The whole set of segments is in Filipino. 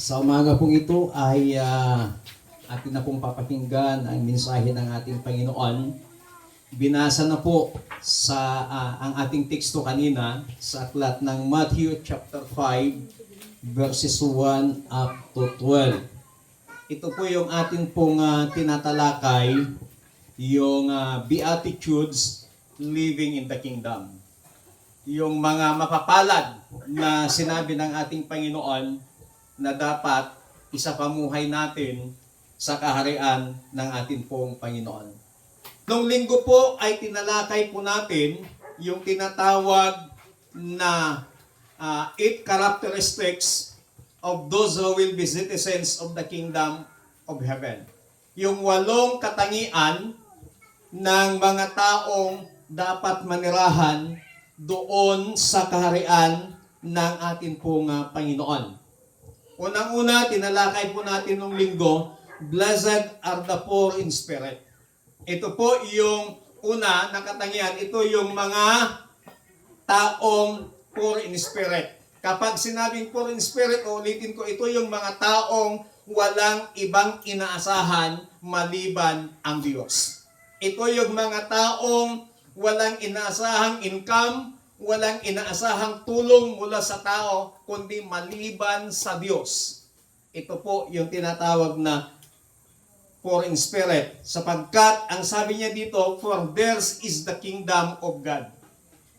Sa umaga pong ito ay atin na pong papakinggan ang mensahe ng ating Panginoon. Binasa na po sa ang ating teksto kanina sa aklat ng Matthew chapter 5 verses 1 up to 12. Ito po yung ating pong tinatalakay, yung Beatitudes, living in the kingdom. Yung mga mapapalad na sinabi ng ating Panginoon na dapat isapamuhay natin sa kaharian ng ating pong Panginoon. Noong linggo po ay tinalakay po natin yung tinatawag na 8 characteristics of those who will be citizens of the kingdom of heaven. Yung 8 katangian ng mga taong dapat manirahan doon sa kaharian ng ating pong Panginoon. Unang-una, tinalakay po natin nung linggo, blessed are the poor in spirit. Ito po yung una na katangian, ito yung mga taong poor in spirit. Kapag sinabing poor in spirit, ulitin ko, ito yung mga taong walang ibang inaasahan maliban ang Diyos. Ito yung mga taong walang inaasahang income, walang inaasahang tulong mula sa tao, kundi maliban sa Diyos. Ito po yung tinatawag na poor in spirit. Sapagkat, ang sabi niya dito, for theirs is the kingdom of God.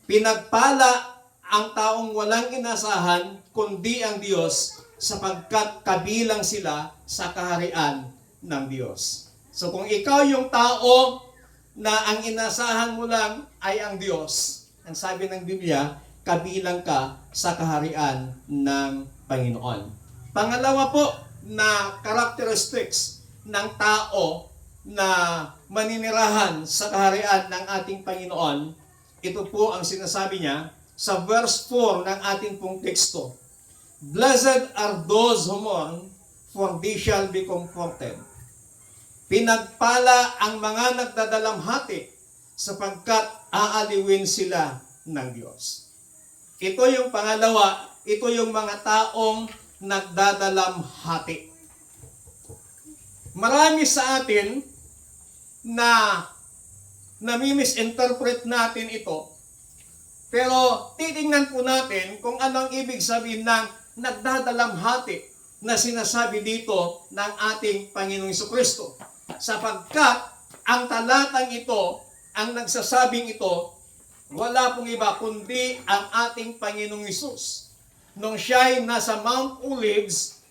Pinagpala ang taong walang inasahan, kundi ang Diyos, sapagkat kabilang sila sa kaharian ng Diyos. So kung ikaw yung tao na ang inasahan mo lang ay ang Diyos, ang sabi ng Biblia, kabilang ka sa kaharian ng Panginoon. Pangalawa po na characteristics ng tao na maninirahan sa kaharian ng ating Panginoon, ito po ang sinasabi niya sa verse 4 ng ating pong teksto. Blessed are those who mourn, for they shall be comforted. Pinagpala ang mga nagdadalamhati, sapagkat aaliwin sila ng Diyos. Ito yung pangalawa, ito yung mga taong nagdadalamhati. Marami sa atin na nami-misinterpret natin ito, pero titingnan po natin kung ano ang ibig sabihin ng nagdadalamhati na sinasabi dito ng ating Panginoong Jesucristo. Sapagkat ang talatang ito, ang nagsasabing ito, wala pong iba kundi ang ating Panginoong Hesus. Nung siya ay nasa Mount Olives,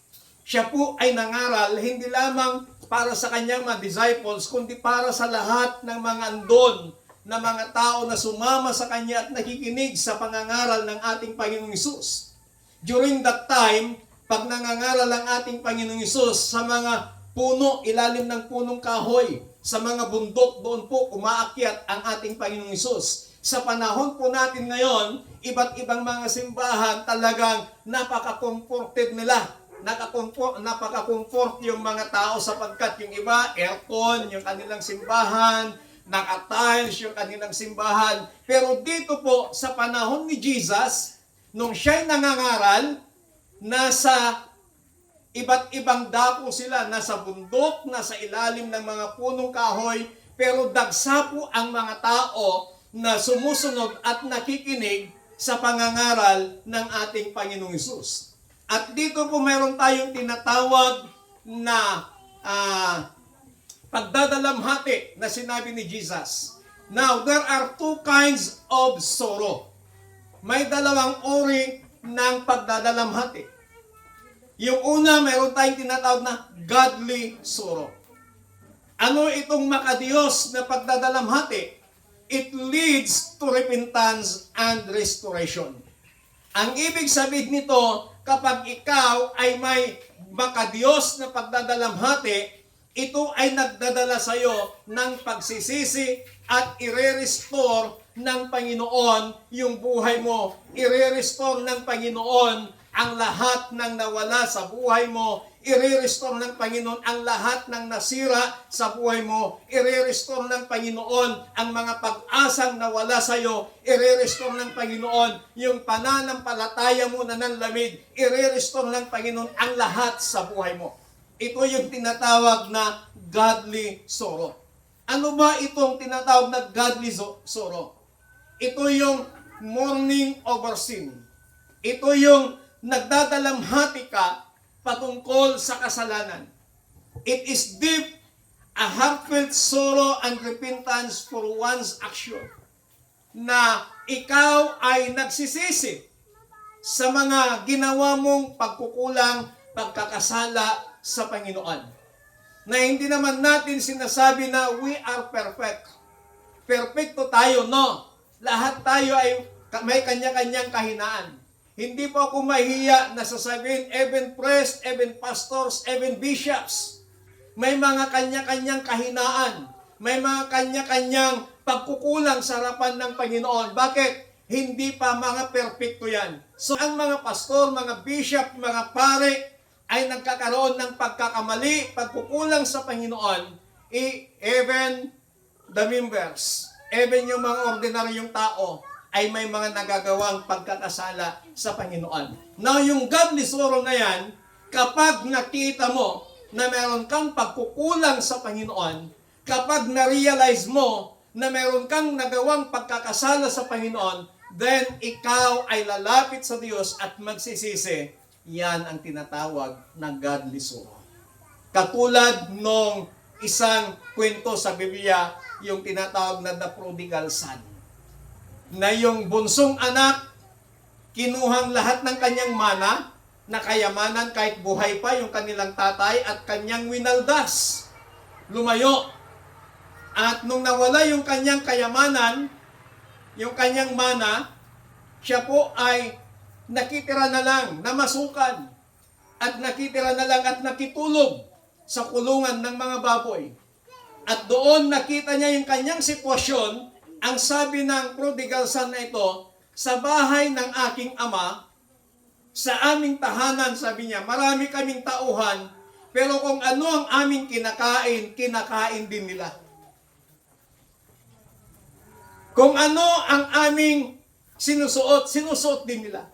siya po ay nangaral hindi lamang para sa kanyang mga disciples, kundi para sa lahat ng mga andon na mga tao na sumama sa kanya at nakikinig sa pangangaral ng ating Panginoong Hesus. During that time, pag nangangaral ang ating Panginoong Hesus sa mga puno, ilalim ng punong kahoy, sa mga bundok, doon po umaakyat ang ating Panginoong Hesus. Sa panahon po natin ngayon, iba't ibang mga simbahan talagang napaka-comforted nila. Napaka-comfort yung mga tao sapagkat yung iba, aircon, yung kanilang simbahan, naka-tiles yung kanilang simbahan. Pero dito po, sa panahon ni Jesus, nung siya'y nangangaral, nasa iba't ibang dako sila, nasa bundok, nasa ilalim ng mga punong kahoy, pero dagsa po ang mga tao na sumusunod at nakikinig sa pangangaral ng ating Panginoong Hesus. At dito po meron tayong tinatawag na pagdadalamhati na sinabi ni Jesus. Now, there are 2 kinds of sorrow. May dalawang uri ng pagdadalamhati. Yung una, meron tayong tinatawag na godly sorrow. Ano itong makadiyos na pagdadalamhati? It leads to repentance and restoration. Ang ibig sabihin nito, kapag ikaw ay may makadiyos na pagdadalamhati, ito ay nagdadala sa iyo ng pagsisisi at ire-restore ng Panginoon yung buhay mo. Ire-restore ng Panginoon ang lahat ng nawala sa buhay mo, i-restore ng Panginoon ang lahat ng nasira sa buhay mo, i-restore ng Panginoon ang mga pag-asang nawala sa iyo, i-restore ng Panginoon yung pananampalataya mo na nanlamig, i-restore ng Panginoon ang lahat sa buhay mo. Ito yung tinatawag na godly sorrow. Ano ba itong tinatawag na godly sorrow? Ito yung mourning over sin. Ito yung nagdadalamhati ka patungkol sa kasalanan. It is deep, a heartfelt sorrow and repentance for one's action. Na ikaw ay nagsisisi sa mga ginawa mong pagkukulang, pagkakasala sa Panginoon. Na hindi naman natin sinasabi na we are perfect. Perfecto tayo, no? Lahat tayo ay may kanya-kanyang kahinaan. Hindi po ako mahiya na sasabihin, even priests, even pastors, even bishops, may mga kanya-kanyang kahinaan. May mga kanya-kanyang pagkukulang sa harapan ng Panginoon. Bakit? Hindi pa mga perfecto yan. So, ang mga pastor, mga bishop, mga pare, ay nagkakaroon ng pagkakamali, pagkukulang sa Panginoon, even the members, even yung mga ordinaryong tao, ay may mga nagagawang pagkakasala sa Panginoon. Now, yung godly sorrow na yan, kapag nakita mo na meron kang pagkukulang sa Panginoon, kapag na-realize mo na meron kang nagawang pagkakasala sa Panginoon, then ikaw ay lalapit sa Diyos at magsisisi. Yan ang tinatawag na godly sorrow. Katulad nung isang kwento sa Biblia, yung tinatawag na the prodigal son. Na yung bunsong anak, kinuhang lahat ng kanyang mana, na kayamanan kahit buhay pa yung kanilang tatay at kanyang winaldas. Lumayo. At nung nawala yung kanyang kayamanan, yung kanyang mana, siya po ay nakitira na lang, namasukan, at nakitira na lang at nakitulog sa kulungan ng mga baboy. At doon nakita niya yung kanyang sitwasyon. Ang sabi ng prodigal son na ito, sa bahay ng aking ama, sa aming tahanan, sabi niya, marami kaming tauhan, pero kung ano ang aming kinakain, kinakain din nila. Kung ano ang aming sinusuot, sinusuot din nila.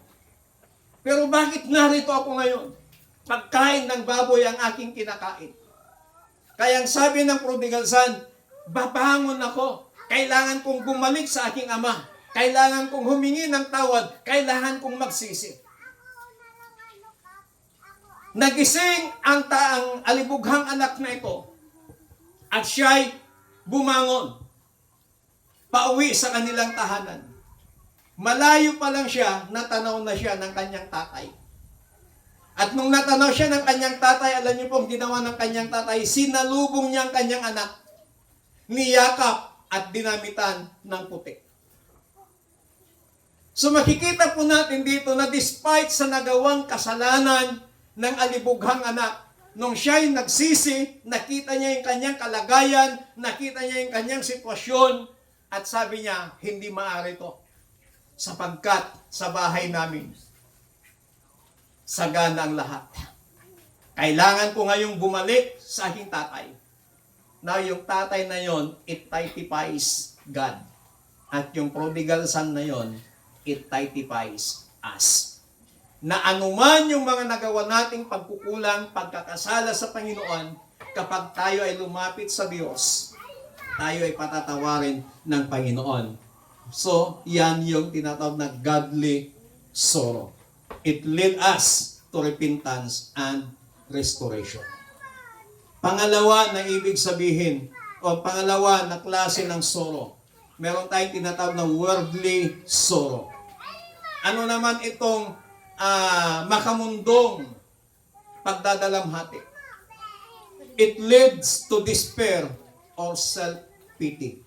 Pero bakit narito ako ngayon? Pagkain ng baboy ang aking kinakain. Kaya ang sabi ng prodigal son, babangon ako. Kailangan kong bumalik sa aking ama. Kailangan kong humingi ng tawad. Kailangan kong magsisi. Nagising ang alibughang anak na ito. At siya'y bumangon. Pauwi sa kanilang tahanan. Malayo pa lang siya, natanaw na siya ng kanyang tatay. At nung natanaw siya ng kanyang tatay, alam niyo po ang ginawa ng kanyang tatay, sinalubong niya ang kanyang anak, niyakap at dinamitan ng puti. So makikita po natin dito na despite sa nagawang kasalanan ng alibughang anak, nung siya'y nagsisi, nakita niya yung kanyang kalagayan, nakita niya yung kanyang sitwasyon, at sabi niya, hindi maaari to. Sapagkat sa bahay namin, sagana ang lahat. Kailangan ko ngayong bumalik sa aking tatay. Now, yung tatay na yon, it typifies God. At yung prodigal son na yon, it typifies us. Na anuman yung mga nagawa nating pagkukulang, pagkakasala sa Panginoon, kapag tayo ay lumapit sa Diyos, tayo ay patatawarin ng Panginoon. So, yan yung tinatawag na godly sorrow. It lead us to repentance and restoration. Pangalawa na ibig sabihin, o pangalawa na klase ng sorrow, meron tayong tinatawag na worldly sorrow. Ano naman itong makamundong pagdadalamhati? It leads to despair or self-pity.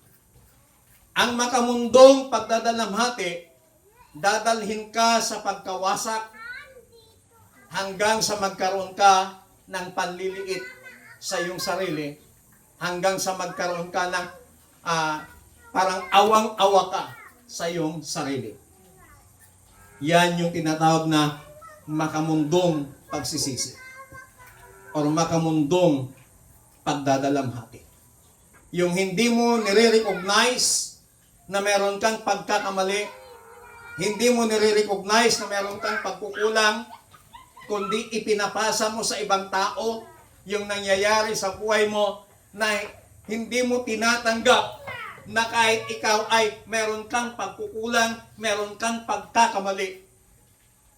Ang makamundong pagdadalamhati, dadalhin ka sa pagkawasak hanggang sa magkaroon ka ng panliliit sa iyong sarili, hanggang sa magkaroon ka ng parang awang-awa ka sa iyong sarili. Yan yung tinatawag na makamundong pagsisisi or makamundong pagdadalamhati. Yung hindi mo nire-recognize na meron kang pagkakamali, hindi mo nire-recognize na meron kang pagkukulang, kundi ipinapasa mo sa ibang tao yung nangyayari sa buhay mo na hindi mo tinatanggap na kahit ikaw ay meron kang pagkukulang, meron kang pagkakamali.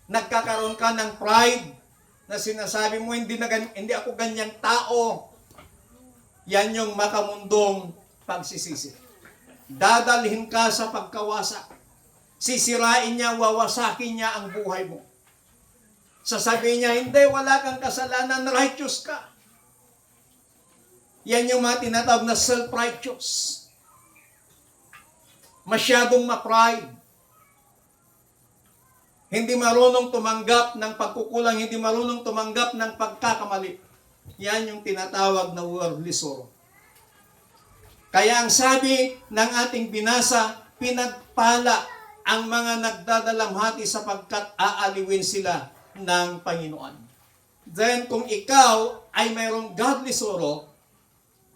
Nagkakaroon ka ng pride na sinasabi mo, hindi ako ganyang tao. Yan yung makamundong pagsisisi. Dadalhin ka sa pagkawasak. Sisirain niya, wawasakin niya ang buhay mo. Sasabihin niya, hindi, wala kang kasalanan, righteous ka. Yan yung mga tinatawag na self-righteous. Masyadong ma-pride. Hindi marunong tumanggap ng pagkukulang, hindi marunong tumanggap ng pagkakamali. Yan yung tinatawag na worldly sorrow. Kaya ang sabi ng ating binasa, pinagpala ang mga nagdadalamhati sapagkat aaliwin sila ng Panginoon. Then kung ikaw ay mayroong godly sorrow,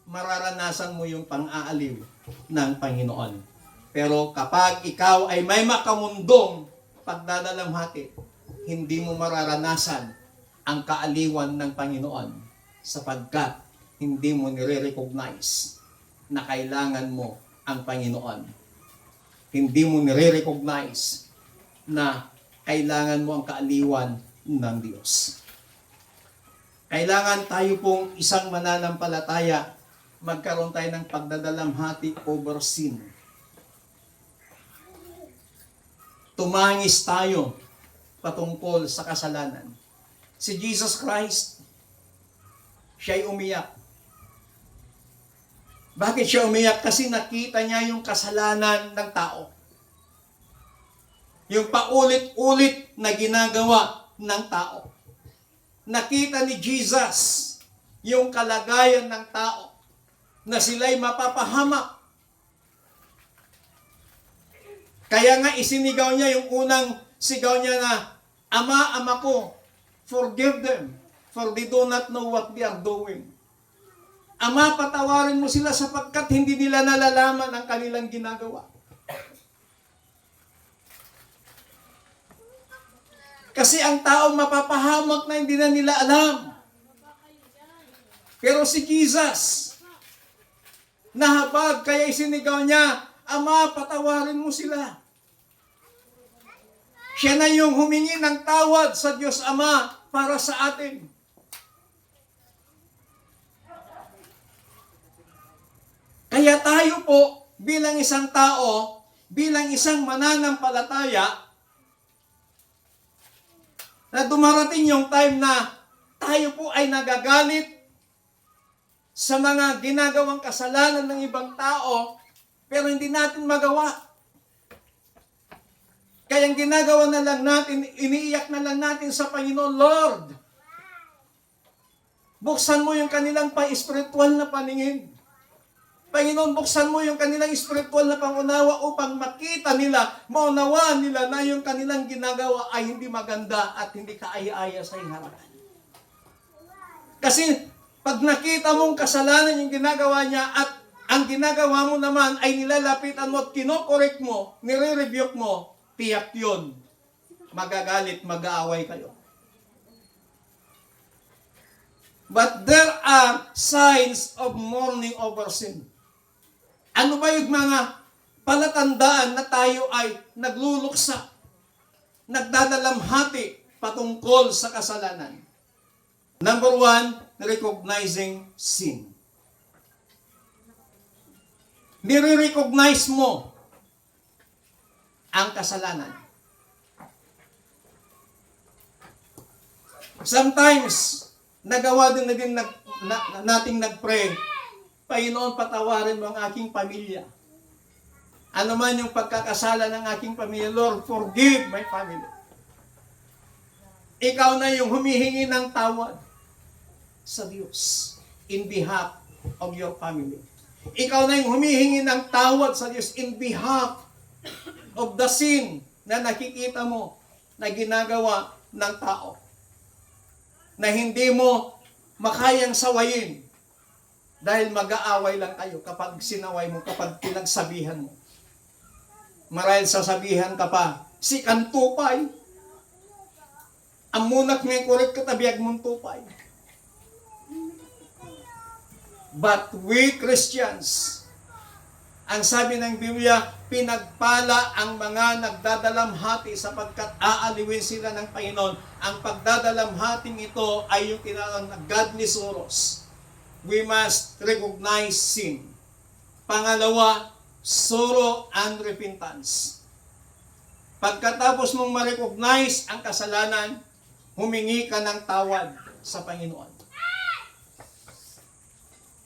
mararanasan mo yung pang-aaliw ng Panginoon. Pero kapag ikaw ay may makamundong pagdadalamhati, hindi mo mararanasan ang kaaliwan ng Panginoon sapagkat hindi mo nire-recognize na kailangan mo ang Panginoon. Hindi mo nire-recognize na kailangan mo ang kaaliwan ng Diyos. Kailangan tayo pong isang mananampalataya, magkaroon tayo ng pagdadalamhati over sin. Tumangis tayo patungkol sa kasalanan. Si Jesus Christ, siya'y umiyak. Bakit siya umiyak? Kasi nakita niya yung kasalanan ng tao. Yung paulit-ulit na ginagawa ng tao. Nakita ni Jesus yung kalagayan ng tao na sila'y mapapahamak. Kaya nga isinigaw niya yung unang sigaw niya na, Ama, Ama ko, forgive them, for they do not know what they are doing. Ama, patawarin mo sila sapagkat hindi nila nalalaman ang kanilang ginagawa. Kasi ang taong mapapahamak na hindi na nila alam. Pero si Jesus, nahabag, kaya isinigaw niya, Ama, patawarin mo sila. Siya na yung humingi ng tawad sa Diyos Ama para sa atin. Kaya tayo po, bilang isang tao, bilang isang mananampalataya, na dumarating yung time na tayo po ay nagagalit sa mga ginagawang kasalanan ng ibang tao, pero hindi natin magawa. Kaya ang ginagawa na lang natin, iniiyak na lang natin sa Panginoon, Lord, buksan mo yung kanilang pa-espiritual na paningin. Panginoon, buksan mo yung kanilang espiritual na pangunawa upang makita nila, maunawaan nila na yung kanilang ginagawa ay hindi maganda at hindi kaaya-aya sa iyong harapan. Kasi pag nakita mong kasalanan yung ginagawa niya at ang ginagawa mo naman ay nilalapitan mo at kinokorek mo, nire-rebuke mo, tiyak yun. Magagalit, mag-aaway kayo. But there are signs of mourning over sin. Ano ba yung mga palatandaan na tayo ay nagluluksa, nagdadalamhati patungkol sa kasalanan? Number 1, recognizing sin. Nire-recognize mo ang kasalanan. Sometimes, nagawa din nating nag-pray, Panginoon, patawarin mo ang aking pamilya. Ano man yung pagkakasala ng aking pamilya, Lord, forgive my family. Ikaw na yung humihingi ng tawad sa Diyos in behalf of your family. Ikaw na yung humihingi ng tawad sa Diyos in behalf of the sin na nakikita mo na ginagawa ng tao na hindi mo makayang sawayin dahil mag-aaway lang kayo kapag sinaway mo, kapag pinagsabihan mo. Marahil sasabihan ka pa, si Kantupay, amunak may kulit katabiyag mong tupay. But we Christians, ang sabi ng Biblia, pinagpala ang mga nagdadalamhati sapagkat aaliwin sila ng Panginoon. Ang pagdadalamhating ito ay yung tinatawag na godly sorrows. We must recognize sin. Pangalawa, sorrow and repentance. Pagkatapos mong ma-recognize ang kasalanan, humingi ka ng tawad sa Panginoon.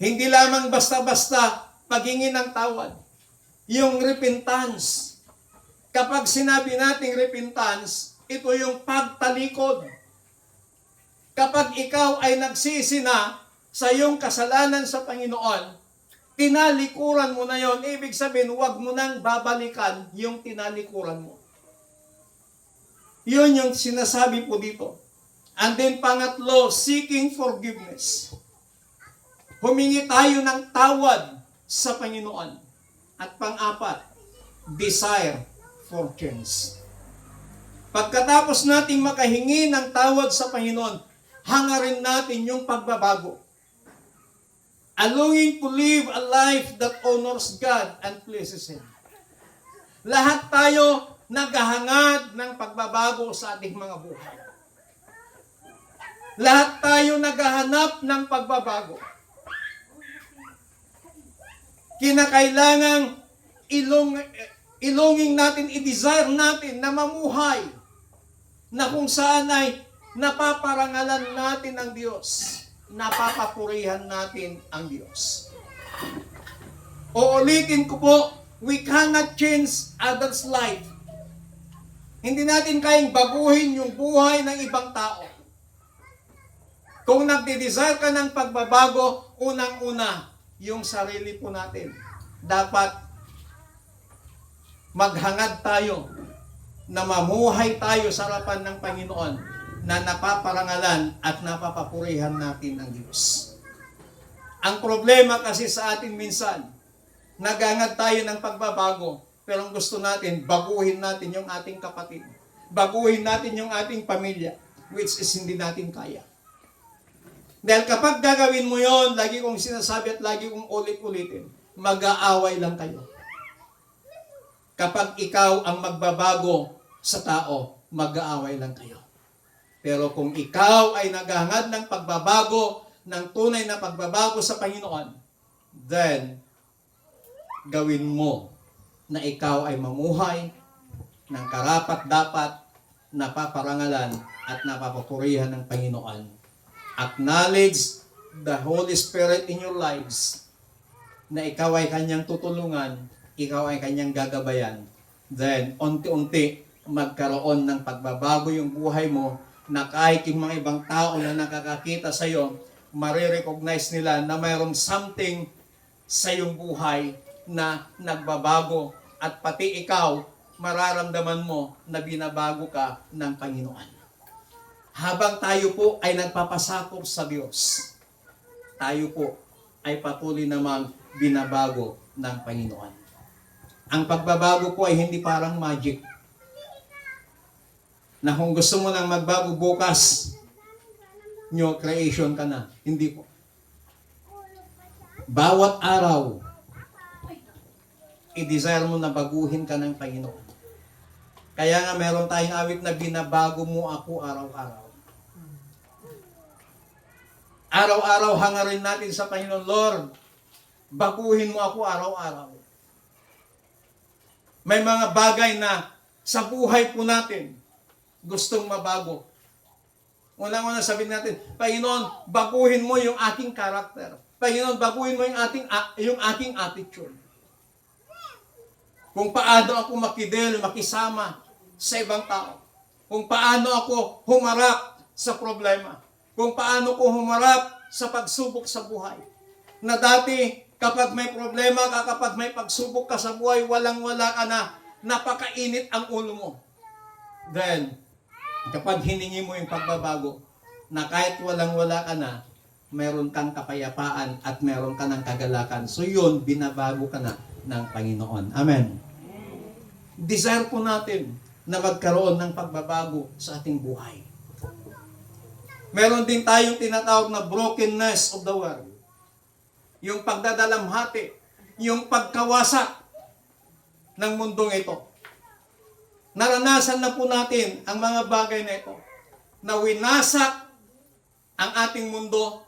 Hindi lamang basta-basta paghingi ng tawad. Yung repentance. Kapag sinabi nating repentance, ito yung pagtalikod. Kapag ikaw ay nagsisi na sa iyong kasalanan sa Panginoon, tinalikuran mo na yon. Ibig sabihin, huwag mo nang babalikan yung tinalikuran mo. Yun yung sinasabi po dito. And then pangatlo, seeking forgiveness. Humingi tayo ng tawad sa Panginoon. At pang-apat, desire for change. Pagkatapos nating makahingi ng tawad sa Panginoon, hangarin natin yung pagbabago. A longing to live a life that honors God and pleases Him. Lahat tayo naghahangad ng pagbabago sa ating mga buhay. Lahat tayo naghahanap ng pagbabago. Kinakailangang ilonging natin, i-desire natin na mamuhay na kung saan ay napaparangalan natin ang Diyos, napapapurihan natin ang Diyos. Uulitin ko po, we cannot change others' life. Hindi natin kayang baguhin yung buhay ng ibang tao. Kung nagde-desire ka ng pagbabago, unang-una, yung sarili po natin. Dapat maghangad tayo na mamuhay tayo sa harapan ng Panginoon na napaparangalan at napapapurihan natin ang Diyos. Ang problema kasi sa atin minsan, naghangad tayo ng pagbabago, pero ang gusto natin, baguhin natin yung ating kapatid. Baguhin natin yung ating pamilya, which is hindi natin kaya. Dahil kapag gagawin mo yon, lagi kong sinasabi at lagi kong ulit-ulitin, mag-aaway lang kayo. Kapag ikaw ang magbabago sa tao, mag-aaway lang kayo. Pero kung ikaw ay naghahangad ng pagbabago, ng tunay na pagbabago sa Panginoon, then, gawin mo na ikaw ay mamuhay ng karapat-dapat, napaparangalan at napapapurihan ng Panginoon. Acknowledge the Holy Spirit in your lives na ikaw ay kanyang tutulungan, ikaw ay kanyang gagabayan. Then, unti-unti, magkaroon ng pagbabago yung buhay mo na kahit yung mga ibang tao na nakakakita sa iyo, marirecognize nila na mayroong something sa iyong buhay na nagbabago at pati ikaw, mararamdaman mo na binabago ka ng Panginoon. Habang tayo po ay nagpapasakop sa Diyos, tayo po ay patuloy namang binabago ng Panginoon. Ang pagbabago po ay hindi parang magic. Na kung gusto mo nang magbago bukas, new creation ka na. Hindi po. Bawat araw, i-desire mo na baguhin ka ng Panginoon. Kaya nga meron tayong awit na binabago mo ako araw-araw. Araw-araw hangarin natin sa Panginoon, Lord, baguhin mo ako araw-araw. May mga bagay na sa buhay po natin gustong mabago. Unang-una sabihin natin, Panginoon, baguhin mo yung aking karakter. Panginoon, baguhin mo yung aking attitude. Kung paano ako makidel, makisama sa ibang tao. Kung paano ako humarap sa problema. Kung paano ko humarap sa pagsubok sa buhay. Na dati, kapag may problema ka, kapag may pagsubok ka sa buhay, walang-wala ka na, napakainit ang ulo mo. Then, Kapag hiningi mo yung pagbabago, na kahit walang-wala ka na, meron kang kapayapaan at meron ka ng kagalakan. So yun, binabago ka na ng Panginoon. Amen. Desire po natin na magkaroon ng pagbabago sa ating buhay. Meron din tayong tinatawag na brokenness of the world. Yung pagdadalamhati, yung pagkawasak ng mundong ito. Naranasan na po natin ang mga bagay na ito. Na winasak ang ating mundo,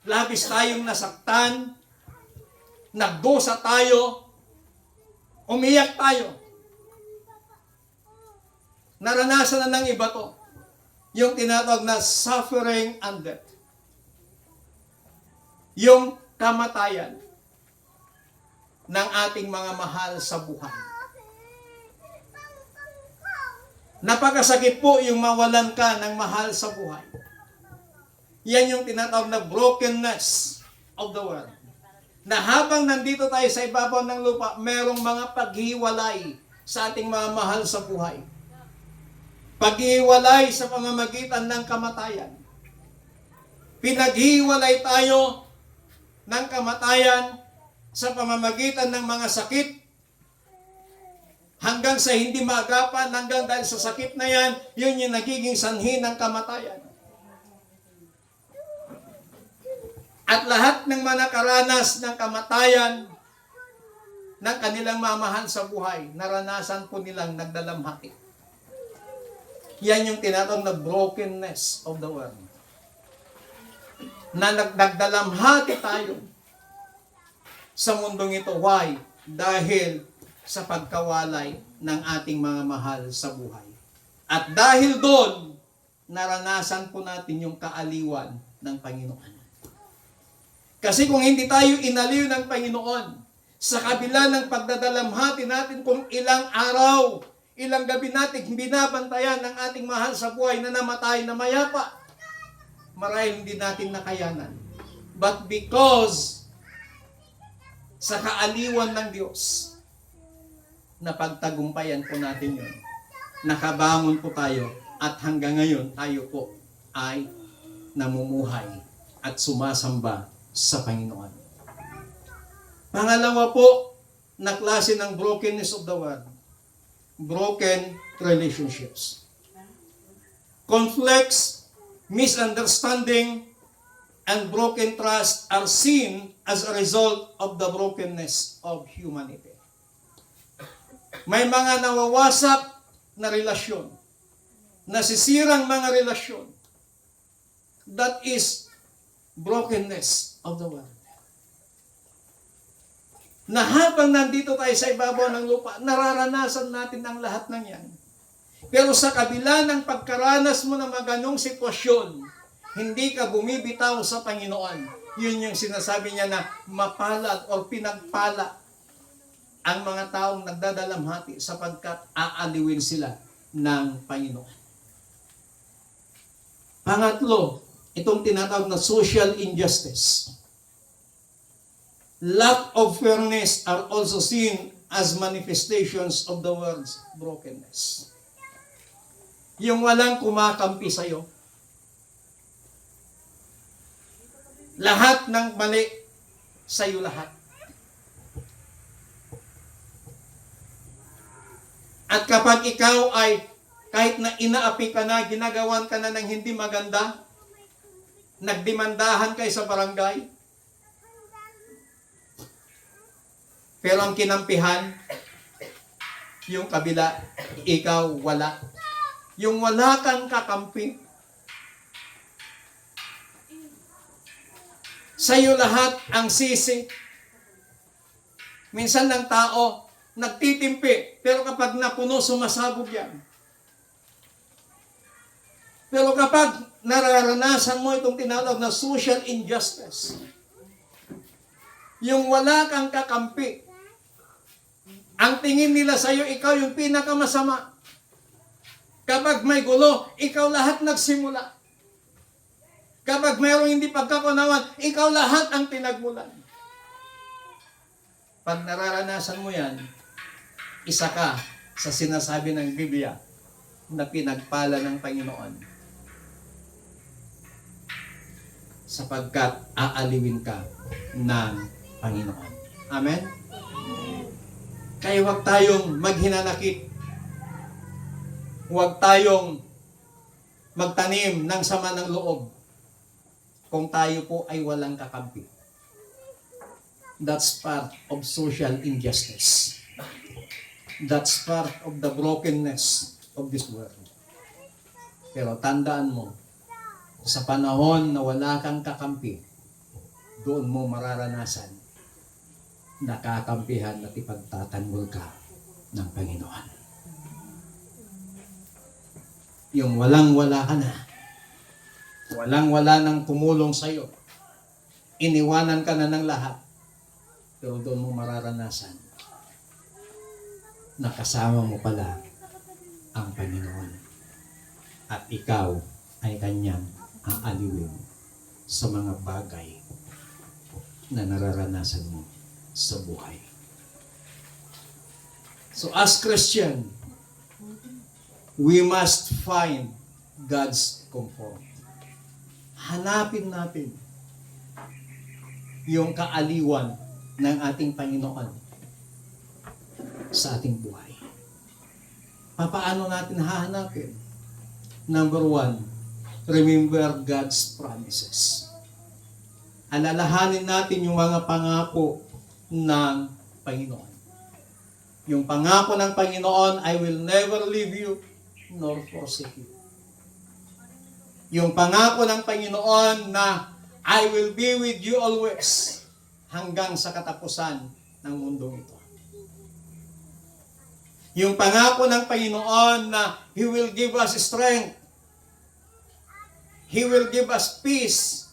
labis tayong nasaktan, nagdusa tayo, umiyak tayo. Naranasan na ng iba to. Yung tinatawag na suffering and death. Yung kamatayan ng ating mga mahal sa buhay. Napakasakit po yung mawalan ka ng mahal sa buhay. Yan yung tinatawag na brokenness of the world. Na habang nandito tayo sa ibabaw ng lupa, merong mga paghiwalay sa ating mga mahal sa buhay. Paghiwalay sa pamamagitan ng kamatayan. Pinaghiwalay tayo ng kamatayan sa pamamagitan ng mga sakit, hanggang sa hindi maagapan, hanggang dahil sa sakit na yan, yun yung nagiging sanhi ng kamatayan. At lahat ng mga nakaranas ng kamatayan ng kanilang mamahal sa buhay, naranasan po nilang nagdalamhati. Yan yung tinatawag na brokenness of the world. Na nagdalamhati tayo sa mundong ito. Why? Dahil sa pagkawalay ng ating mga mahal sa buhay. At dahil doon, naranasan po natin yung kaaliwan ng Panginoon. Kasi kung hindi tayo inaliw ng Panginoon, sa kabila ng pagdadalamhati natin kung ilang araw, ilang gabi natin binabantayan ng ating mahal sa buhay na namatay na mayapa, marahil hindi natin nakayanan. But because sa kaaliwan ng Diyos, napagtagumpayan po natin yun. Nakabangon po tayo at hanggang ngayon tayo po ay namumuhay at sumasamba sa Panginoon. Pangalawa po na klase ng brokenness of the world. Broken relationships. Conflicts, misunderstanding, and broken trust are seen as a result of the brokenness of humanity. May mga nawawasak na relasyon, nasisirang mga relasyon. That is brokenness of the world. Na habang nandito tayo sa ibabaw ng lupa, nararanasan natin ang lahat ng yan. Pero sa kabila ng pagkaranas mo ng mga ganong sitwasyon, hindi ka bumibitaw sa Panginoon. Yun yung sinasabi niya na mapalad o pinagpala ang mga taong nagdadalamhati sapagkat aaliwin sila ng Panginoon. Pangatlo, itong tinatawag na social injustice. Lack of fairness are also seen as manifestations of the world's brokenness. Yung walang kumakampi sa'yo. Lahat ng mali sa'yo lahat. At kapag ikaw ay kahit na inaapi ka na, ginagawan ka na ng hindi maganda, nagdemandahan kayo sa barangay, pero ang kinampihan, yung kabila, ikaw wala. Yung wala kang kakampi, sa'yo lahat ang sisi. Minsan ng tao, nagtitimpi, pero kapag napuno, sumasabog yan. Pero kapag nararanasan mo itong tinatawag na social injustice, yung wala kang kakampi, ang tingin nila sa'yo, ikaw yung pinakamasama. Kapag may gulo, ikaw lahat nagsimula. Kapag mayroong hindi pagkakunawan, ikaw lahat ang pinagmulan. Pag nararanasan mo yan, isa ka sa sinasabi ng Biblia na pinagpala ng Panginoon sapagkat aaliwin ka ng Panginoon. Amen? Kaya huwag tayong maghinanakit. Huwag tayong magtanim ng sama ng loob kung tayo po ay walang kakampi. That's part of social injustice. That's part of the brokenness of this world. Pero tandaan mo, sa panahon na wala kang kakampi, doon mo mararanasan na kakampihan at ipagtatanggol ka ng Panginoon. Yung walang-wala ka na, walang-wala nang tumulong sa'yo, iniwanan ka na ng lahat, pero doon mo mararanasan na kasama mo pala ang Panginoon at ikaw ay kanyang aaliwin sa mga bagay na nararanasan mo sa buhay. So as Christian, we must find God's comfort. Hanapin natin yung kaaliwan ng ating Panginoon sa ating buhay. Paano natin hahanapin? Number 1, remember God's promises. Alalahanin natin yung mga pangako ng Panginoon. Yung pangako ng Panginoon, I will never leave you nor forsake you. Yung pangako ng Panginoon na I will be with you always hanggang sa katapusan ng mundong ito. Yung pangako ng Panginoon na He will give us strength. He will give us peace.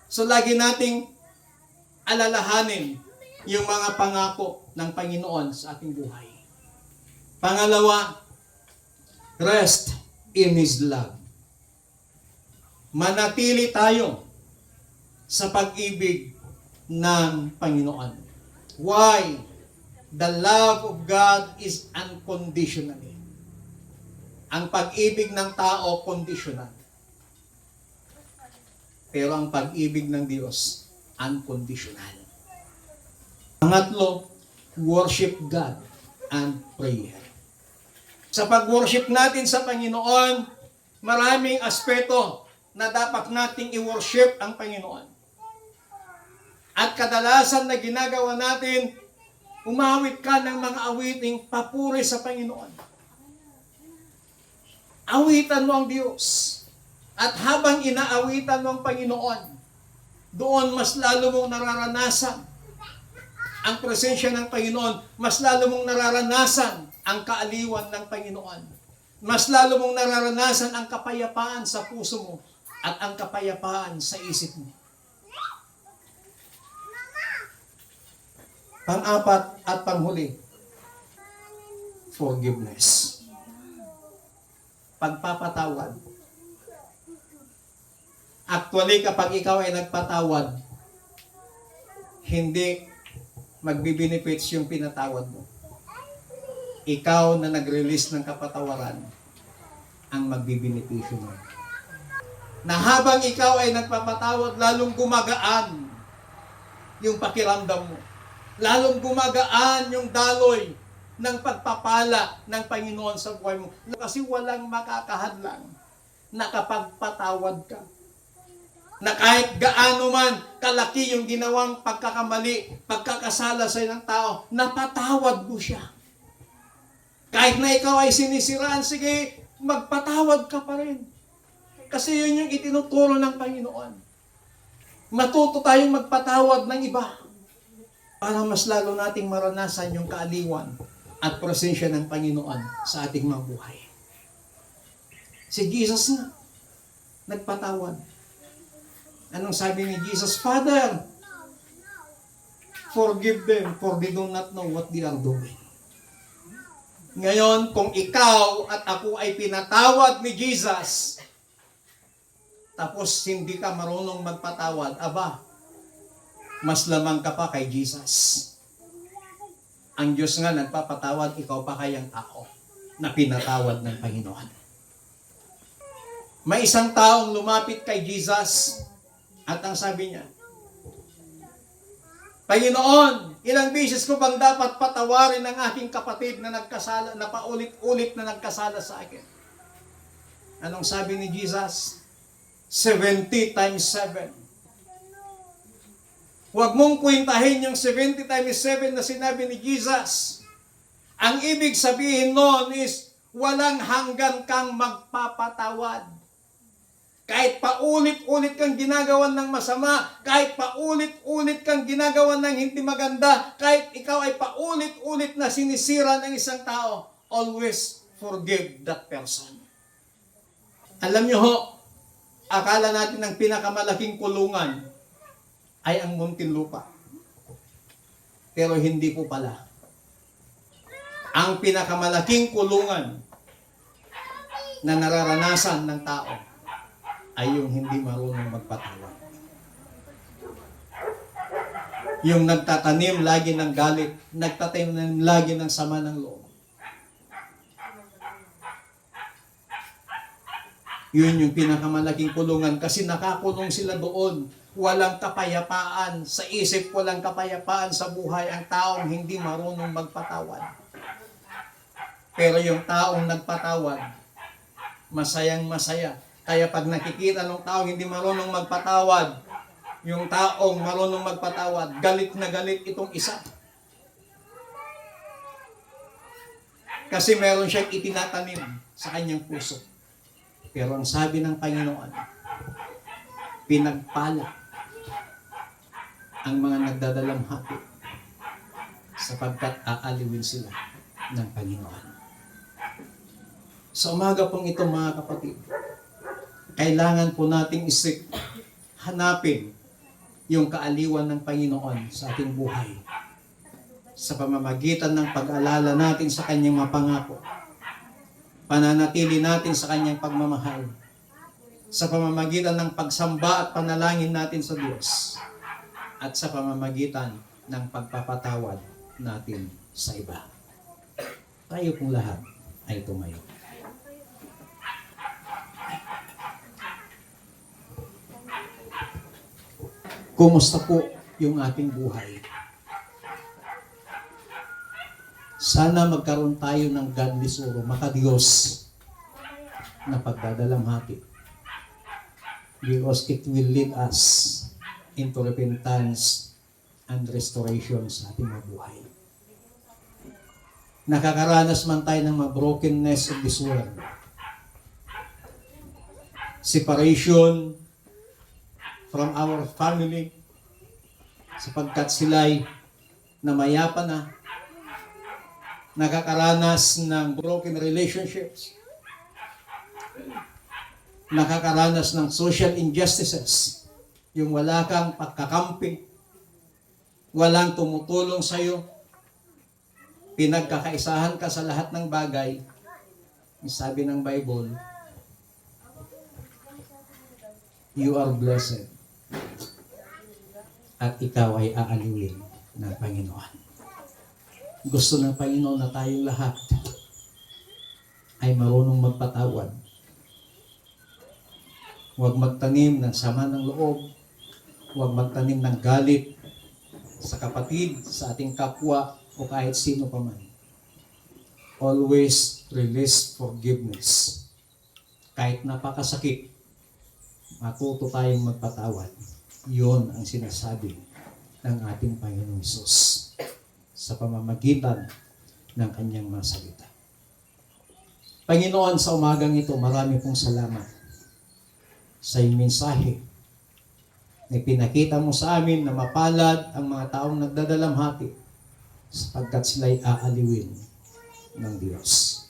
So lagi nating alalahanin yung mga pangako ng Panginoon sa ating buhay. Pangalawa, rest in His love. Manatili tayo sa pag-ibig ng Panginoon. Why? The love of God is unconditionally. Ang pag-ibig ng tao, conditional. Pero ang pag-ibig ng Diyos, unconditional. Pangatlo, worship God and prayer. Sa pag-worship natin sa Panginoon, maraming aspeto na dapat nating i-worship ang Panginoon. At kadalasan na ginagawa natin, umawit ka ng mga awiting papuri sa Panginoon. Awitan mo ang Diyos. At habang inaawitan mo ang Panginoon, doon mas lalo mong nararanasan ang presensya ng Panginoon, mas lalo mong nararanasan ang kaaliwan ng Panginoon. Mas lalo mong nararanasan ang kapayapaan sa puso mo at ang kapayapaan sa isip mo. Pang-apat at panghuli, forgiveness. Pagpapatawad. Actually, kapag ikaw ay nagpatawad, hindi magbibenefits yung pinatawad mo. Ikaw na nag-release ng kapatawaran ang magbibenepisyo mo. Na habang ikaw ay nagpapatawad, lalong gumagaan yung pakiramdam mo. Lalong gumagaan yung daloy ng pagpapala ng Panginoon sa buhay mo. Kasi walang makakahadlang na kapag patawad ka. Na kahit gaano man kalaki yung ginawang pagkakamali, pagkakasala sa ng tao, napatawad mo siya. Kahit na ikaw ay sinisiraan, sige, magpatawad ka pa rin. Kasi yun yung itinuturo ng Panginoon. Matuto tayong magpatawad ng iba para mas lalo nating maranasan yung kaaliwan at presensya ng Panginoon sa ating mga buhay. Si Jesus nga, nagpatawad. Anong sabi ni Jesus? Father, forgive them, for they do not know what they are doing. Ngayon, kung ikaw at ako ay pinatawad ni Jesus, tapos hindi ka marunong magpatawad, aba, mas lamang ka pa kay Jesus. Ang Diyos nga nagpapatawad, ikaw pa kayang tao. na pinatawad ng Panginoon. May isang taong lumapit kay Jesus at ang sabi niya, Panginoon, ilang beses ko bang dapat patawarin ang aking kapatid na nagkasala, na paulit-ulit na nagkasala sa akin? Anong sabi ni Jesus? 70 times 7. Huwag mong kwentahin yung 70 times 7 na sinabi ni Jesus. Ang ibig sabihin noon is, walang hanggan kang magpapatawad. Kahit paulit-ulit kang ginagawan ng masama, kahit paulit-ulit kang ginagawan ng hindi maganda, kahit ikaw ay paulit-ulit na sinisira ng isang tao, always forgive that person. Alam niyo ho, akala natin ang pinakamalaking kulungan ay ang Muntinlupa. Pero hindi po pala. Ang pinakamalaking kulungan na nararanasan ng tao ay yung hindi marunong magpatawad. Yung nagtatanim lagi ng galit, nagtatanim lagi ng sama ng loob. Yun yung pinakamalaking kulungan kasi nakakulong sila doon. Walang kapayapaan sa isip, walang kapayapaan sa buhay ang taong hindi marunong magpatawad. Pero yung taong nagpatawad, masayang masaya. Kaya pag nakikita ng taong hindi marunong magpatawad, yung taong marunong magpatawad, galit na galit itong isa. Kasi meron siyang itinatanim sa kanyang puso. Pero ang sabi ng Panginoon, pinagpala ang mga nagdadalamhati sapagkat aaliwin sila ng Panginoon. Sa umaga pong ito mga kapatid, kailangan po nating hanapin yung kaaliwan ng Panginoon sa ating buhay sa pamamagitan ng pag-alala natin sa kanyang mga pangako, pananatili natin sa kanyang pagmamahal, sa pamamagitan ng pagsamba at panalangin natin sa Diyos, at sa pamamagitan ng pagpapatawad natin sa iba. Tayo pong lahat ay tumayo. Kumusta po yung ating buhay? Sana magkaroon tayo ng godly sorrow, makadiyos na pagdadalamhati. Because it will lead us into repentance and restoration sa ating mga buhay. Nakakaranas man tayo ng mga brokenness of this world. Separation from our family, sapagkat sila'y namayapa na, nakakaranas ng broken relationships, nakakaranas ng social injustices, yung wala kang pagkakampi, walang tumutulong sa'yo, pinagkakaisahan ka sa lahat ng bagay. Sabi ng Bible, you are blessed at ikaw ay aaliwin ng Panginoon. Gusto ng Panginoon na tayong lahat ay marunong magpatawad. Huwag magtanim ng sama ng loob. Huwag magtanim ng galit sa kapatid, sa ating kapwa, o kahit sino pa man. Always release forgiveness. Kahit napakasakit, matuto tayong magpatawad. Yun ang sinasabi ng ating Panginoong Hesus sa pamamagitan ng kanyang mga salita. Panginoon, sa umagang ito, marami pong salamat sa iyong mensahe na pinakita mo sa amin na mapalad ang mga taong nagdadalamhati sapagkat sila'y aaliwin ng Diyos.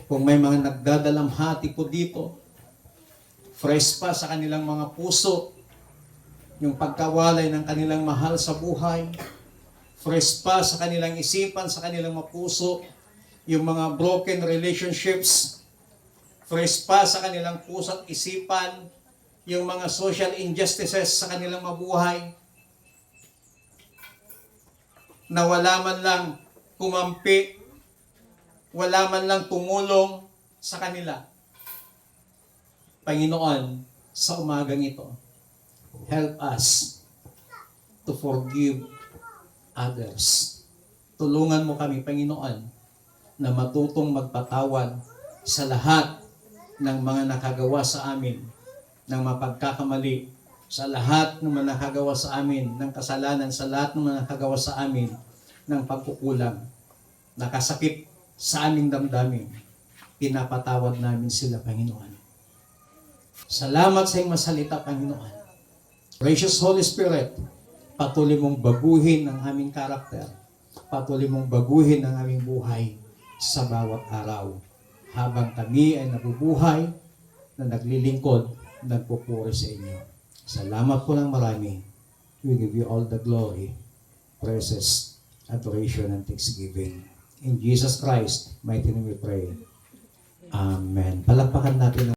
Kung may mga nagdadalamhati po dito, fresh pa sa kanilang mga puso, yung pagkawalay ng kanilang mahal sa buhay, fresh pa sa kanilang isipan, sa kanilang mga puso, yung mga broken relationships, fresh pa sa kanilang puso at isipan, yung mga social injustices sa kanilang mabuhay, na wala man lang kumampi wala man lang tumulong sa kanila. Panginoon, sa umagang ito, help us to forgive others. Tulungan mo kami, Panginoon, na matutong magpatawad sa lahat ng mga nakagawa sa amin ng mapagkakamali, sa lahat ng mga nakagawa sa amin ng kasalanan, sa lahat ng mga nakagawa sa amin ng pagkukulang, nakasakit sa aming damdamin, pinapatawad namin sila, Panginoon. Salamat sa iyong masalita, Panginoon. Gracious Holy Spirit, patuloy mong baguhin ang aming karakter, patuloy mong baguhin ang aming buhay sa bawat araw, habang kami ay nabubuhay na naglilingkod, nagpupuri sa inyo. Salamat po ng marami. We give you all the glory, praises, adoration, and thanksgiving. In Jesus Christ, mighty name we pray. Amen. Palakpakan natin